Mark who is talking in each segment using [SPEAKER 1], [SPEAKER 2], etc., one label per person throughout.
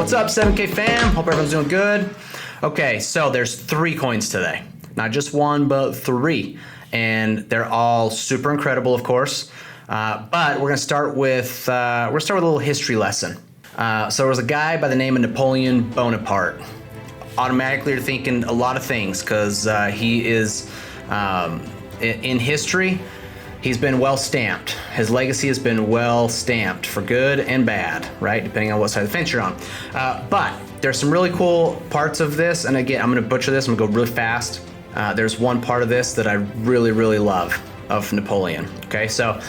[SPEAKER 1] What's up, 7K fam? Hope everyone's doing good. Okay, so there's 3 coins today. Not just 1, but 3. And they're all super incredible, of course. But we're gonna start with a little history lesson. So there was a guy by the name of Napoleon Bonaparte. Automatically you're thinking a lot of things because he is, in history, he's been well stamped. His legacy has been well stamped for good and bad, right? Depending on what side of the fence you're on. But there's some really cool parts of this. And again, I'm gonna butcher this, I'm gonna go really fast. There's one part of this that I really, really love of Napoleon, okay? So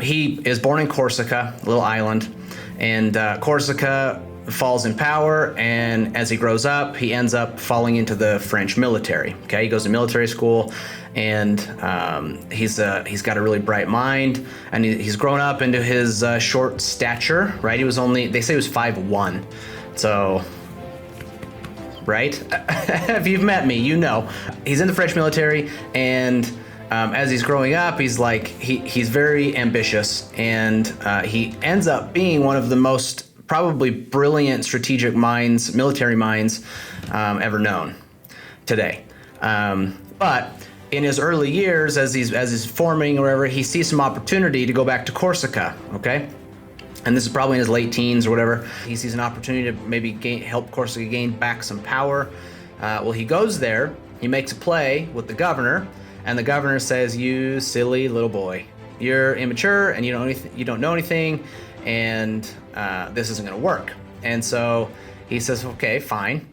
[SPEAKER 1] he is born in Corsica, a little island, and Corsica falls in power, and as he grows up, he ends up falling into the French military, okay? He goes to military school, and he's got a really bright mind, and he's grown up into his short stature, right? He was only, they say he was 5'1", so, right? If you've met me, you know. He's in the French military, and as he's growing up, he's like, he's very ambitious, and he ends up being one of the most probably brilliant strategic minds, military minds ever known today. But in his early years, as he's forming or whatever, he sees some opportunity to go back to Corsica, okay? And this is probably in his late teens or whatever. He sees an opportunity to maybe help Corsica gain back some power. Well, he goes there, he makes a play with the governor, and the governor says, "You silly little boy, you're immature and you don't know anything, and this isn't gonna work." And so he says, okay, fine,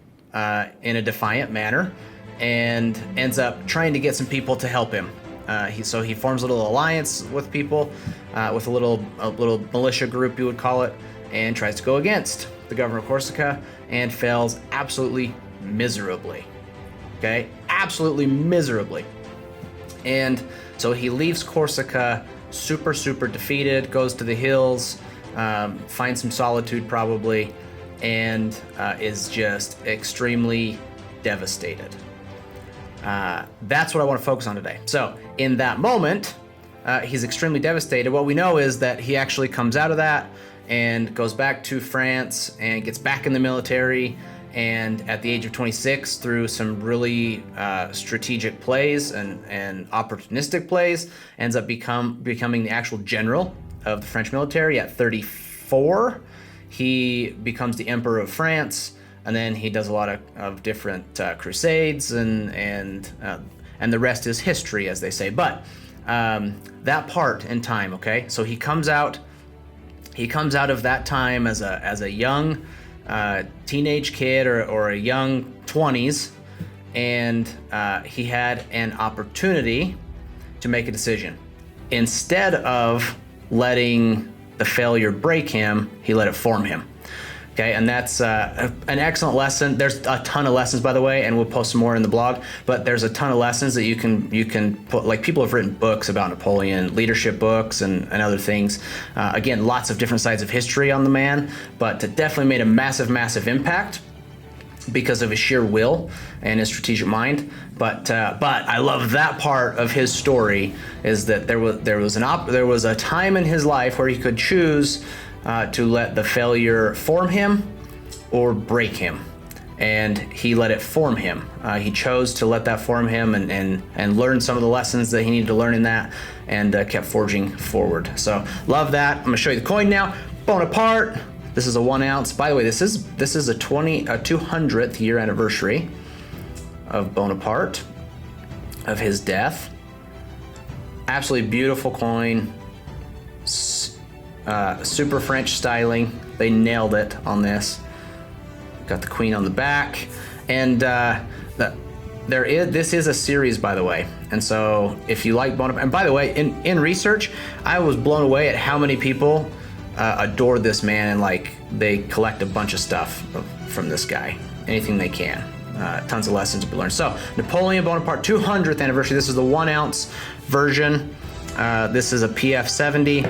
[SPEAKER 1] in a defiant manner, and ends up trying to get some people to help him. So he forms a little alliance with people, with a little militia group, you would call it, and tries to go against the governor of Corsica and fails absolutely miserably. Okay, absolutely miserably. And so he leaves Corsica super defeated, goes to the hills, finds some solitude probably, and is just extremely devastated. That's what I want to focus on today. So in that moment, he's extremely devastated. What we know is that he actually comes out of that and goes back to France and gets back in the military, and at the age of 26, through some really strategic plays and opportunistic plays, ends up becoming the actual general of the French military. At 34, he becomes the Emperor of France, and then he does a lot of different crusades, and the rest is history, as they say. But that part in time, okay? So he comes out of that time as a young teenage kid or a young 20s, and he had an opportunity to make a decision. Instead of letting the failure break him, he let it form him. Okay, and that's an excellent lesson. There's a ton of lessons, by the way, and we'll post some more in the blog, but there's a ton of lessons that you can put, like people have written books about Napoleon, leadership books and other things. Again, lots of different sides of history on the man, but it definitely made a massive impact because of his sheer will and his strategic mind. But I love that part of his story, is that there was a time in his life where he could choose to let the failure form him or break him, and he let it form him. He chose to let that form him and learn some of the lessons that he needed to learn in that, and kept forging forward. So love that. I'm gonna show you the coin now. Bonaparte. This is a 1 ounce. By the way, this is a 200th year anniversary of Bonaparte, of his death. Absolutely beautiful coin. Super French styling. They nailed it on this. Got the queen on the back, and this is a series, by the way. And so if you like Bonaparte, and by the way, in research, I was blown away at how many people adore this man, and like they collect a bunch of stuff from this guy, anything they can. Tons of lessons to be learned. So Napoleon Bonaparte 200th anniversary. This is the 1 ounce version. This is a PF 70.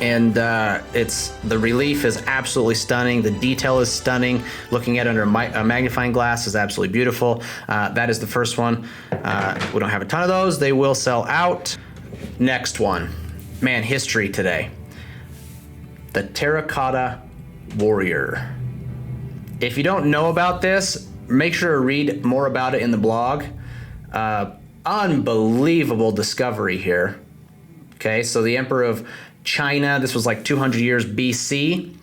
[SPEAKER 1] And the relief is absolutely stunning. The detail is stunning. Looking at it under a magnifying glass is absolutely beautiful. That is the first one. We don't have a ton of those. They will sell out. Next one. Man, history today. The terracotta warrior. if you don't know about this, make sure to read more about it in the blog. Unbelievable discovery here. Okay, so the Emperor of China, this was like 200 years BC.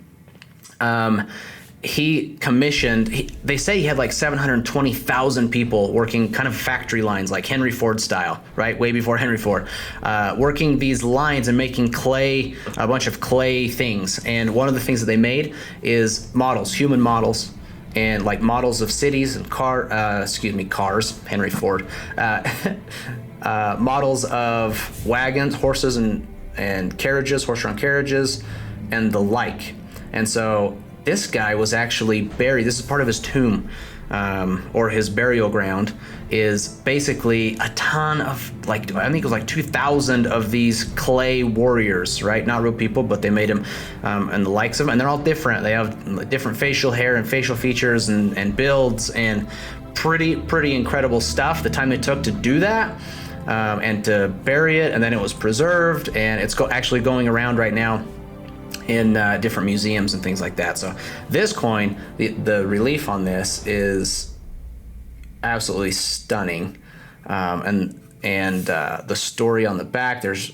[SPEAKER 1] He commissioned, they say he had like 720,000 people working kind of factory lines, like Henry Ford style, right? Way before Henry Ford, working these lines and making clay, a bunch of clay things. And one of the things that they made is models, human models, and like models of cities and cars, Henry Ford, models of wagons, horses and carriages, horse-drawn carriages, and the like. And so this guy was actually buried. This is part of his tomb, or his burial ground, is basically a ton of, like, I think it was like 2,000 of these clay warriors, right? Not real people, but they made them, and the likes of them. And they're all different. They have different facial hair and facial features and builds, and pretty incredible stuff. The time they took to do that, and to bury it, and then it was preserved, and it's actually going around right now in different museums and things like that. So this coin, the relief on this is absolutely stunning, and the story on the back, there's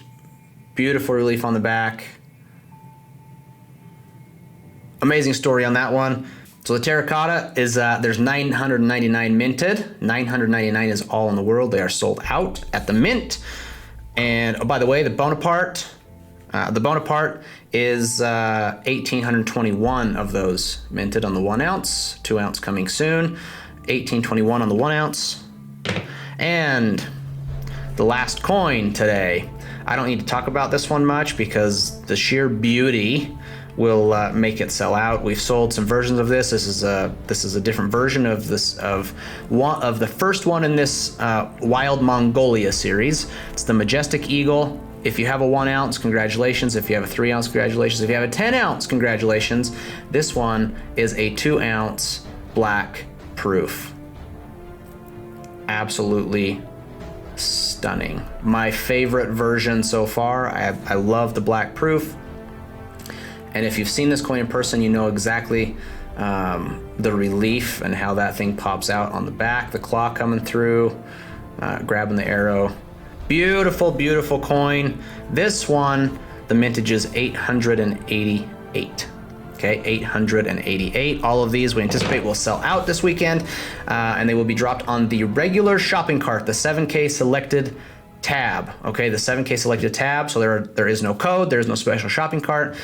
[SPEAKER 1] beautiful relief on the back. Amazing story on that one. So the terracotta is, there's 999 minted. 999 is all in the world. They are sold out at the mint. And oh, by the way, the Bonaparte is 1,821 of those minted on the 1 ounce, 2 ounce coming soon, 1,821 on the 1 ounce. And the last coin today, I don't need to talk about this one much because the sheer beauty will make it sell out. We've sold some versions of this. This is a different version of this, of the first one in this Wild Mongolia series. It's the Majestic Eagle. If you have a 1 ounce, congratulations. If you have a 3 ounce, congratulations. If you have a 10 ounce, congratulations. This one is a 2 ounce black proof. Absolutely stunning. My favorite version so far. I love the black proof. And if you've seen this coin in person, you know exactly the relief and how that thing pops out on the back, the claw coming through, grabbing the arrow. Beautiful, beautiful coin. This one, the mintage is 888. Okay, 888. All of these we anticipate will sell out this weekend, and they will be dropped on the regular shopping cart, the 7K selected tab. Okay, the 7K selected tab. So there is no code, there's no special shopping cart.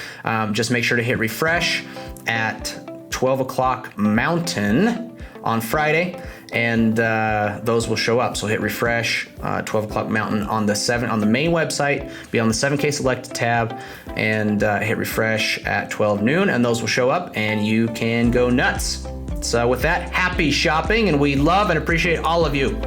[SPEAKER 1] Just make sure to hit refresh at 12 o'clock Mountain on Friday, and those will show up. So hit refresh, 12 o'clock Mountain on the main website, be on the 7K selected tab, and hit refresh at 12 noon, and those will show up, and you can go nuts. So with that, happy shopping, and we love and appreciate all of you.